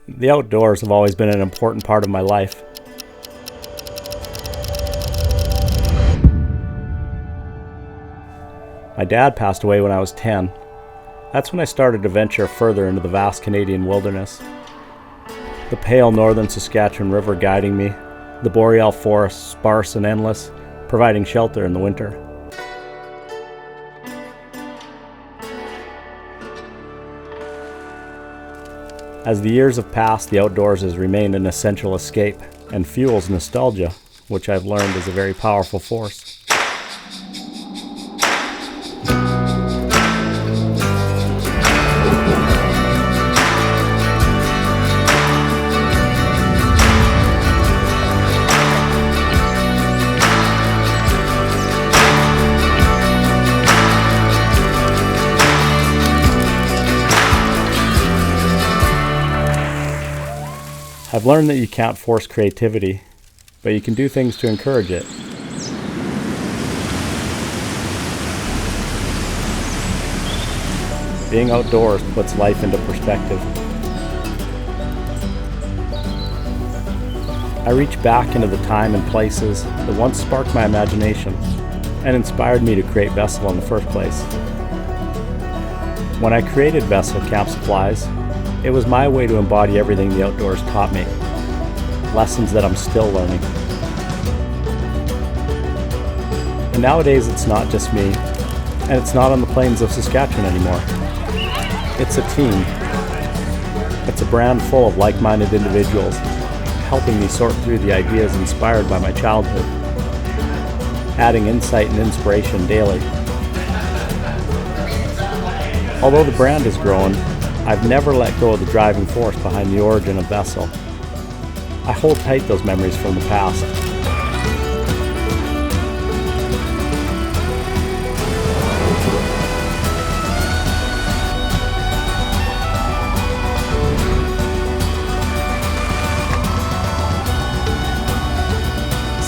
The outdoors have always been an important part of my life. My dad passed away when I was 10. That's when I started to venture further into the vast Canadian wilderness. The pale northern Saskatchewan River guiding me, the boreal forests, sparse and endless, providing shelter in the winter. As the years have passed, the outdoors has remained an essential escape and fuels nostalgia, which I've learned is a very powerful force. I've learned that you can't force creativity, but you can do things to encourage it. Being outdoors puts life into perspective. I reach back into the time and places that once sparked my imagination and inspired me to create VSSL in the first place. When I created VSSL CAMP Supplies, it was my way to embody everything the outdoors taught me, lessons that I'm still learning. And nowadays it's not just me, and it's not on the plains of Saskatchewan anymore. It's a team. It's a brand full of like-minded individuals, helping me sort through the ideas inspired by my childhood, adding insight and inspiration daily. Although the brand has grown, I've never let go of the driving force behind the origin of VSSL. I hold tight those memories from the past.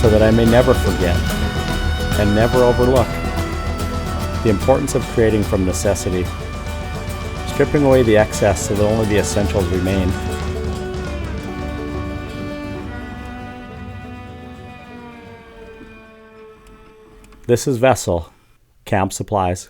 So that I may never forget and never overlook the importance of creating from necessity, stripping away the excess so that only the essentials remain. This is VSSL CAMP Supplies.